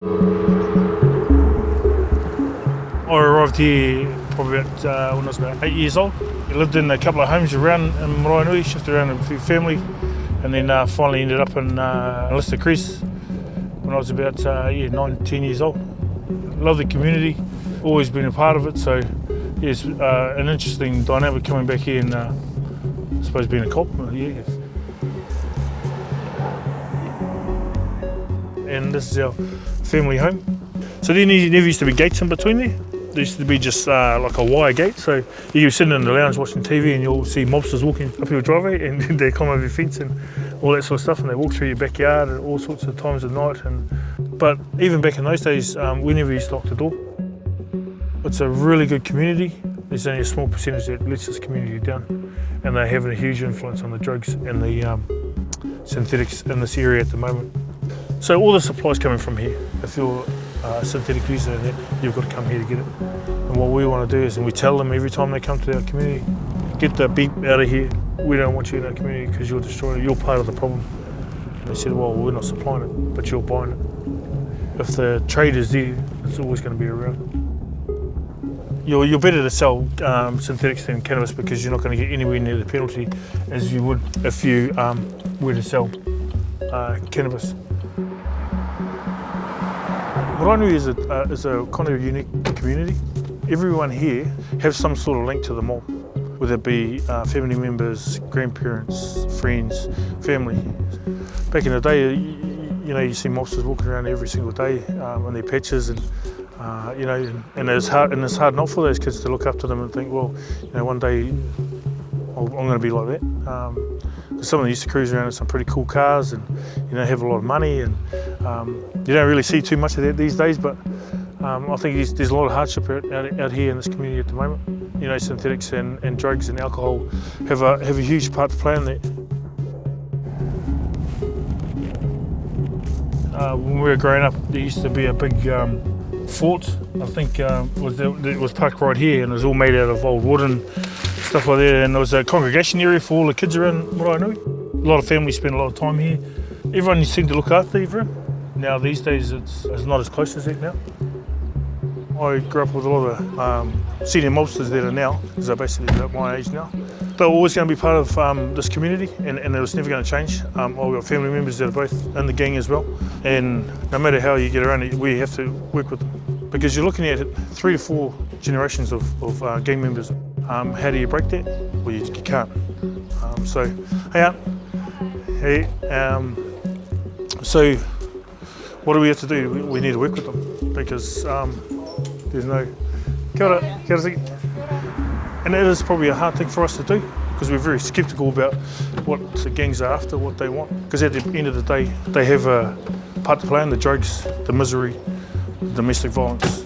I arrived here probably when I was about 8 years old. I lived in a couple of homes around in Maraenui, shifted around with a few family, and then finally ended up in Lister Crest when I was about 9, 10 years old. Love the community, always been a part of it, so it's an interesting dynamic coming back here and I suppose being a cop. And this is our family home. So there never used to be gates in between there. There used to be just like a wire gate, so you were sitting in the lounge watching TV and you'll see mobsters walking up your driveway and they climb over your fence and all that sort of stuff, and they walk through your backyard at all sorts of times of night. But even back in those days, we never used to lock the door. It's a really good community. There's only a small percentage that lets this community down, and they're having a huge influence on the drugs and the synthetics in this area at the moment. So all the supply's coming from here. If you're a synthetic user, you've got to come here to get it. And what we want to do is, and we tell them every time they come to our community, get the beep out of here. We don't want you in our community because you're destroying it. You're part of the problem. And they said, well, we're not supplying it, but you're buying it. If the trade is there, it's always going to be around. You're better to sell synthetics than cannabis because you're not going to get anywhere near the penalty as you would if you were to sell cannabis. Maraenui is a kind of unique community. Everyone here has some sort of link to the mob, whether it be family members, grandparents, friends, family. Back in the day, you see mobsters walking around every single day on their patches, and and it's hard not for those kids to look up to them and think, well, one day I'm going to be like that. Some of them used to cruise around in some pretty cool cars and have a lot of money, and you don't really see too much of that these days, but I think there's a lot of hardship out here in this community at the moment. Synthetics and drugs and alcohol have a huge part to play in that. When we were growing up, there used to be a big fort. I think it was parked right here, and it was all made out of old wood and stuff like that, and there was a congregation area for all the kids around Maraenui. A lot of families spend a lot of time here. Everyone seemed to look after everyone. Now these days it's not as close as that now. I grew up with a lot of senior mobsters that are now, because they're basically about my age now. They're always going to be part of this community, and it was never going to change. I've got family members that are both in the gang as well, and no matter how you get around it, we have to work with them. Because you're looking at 3 to 4 generations of gang members. How do you break that? Well, you can't. So what do we have to do? We need to work with them, because there's no... Kia ora, kia ora. And that is probably a hard thing for us to do, because we're very sceptical about what the gangs are after, what they want. Because at the end of the day, they have a part to play in the drugs, the misery, the domestic violence.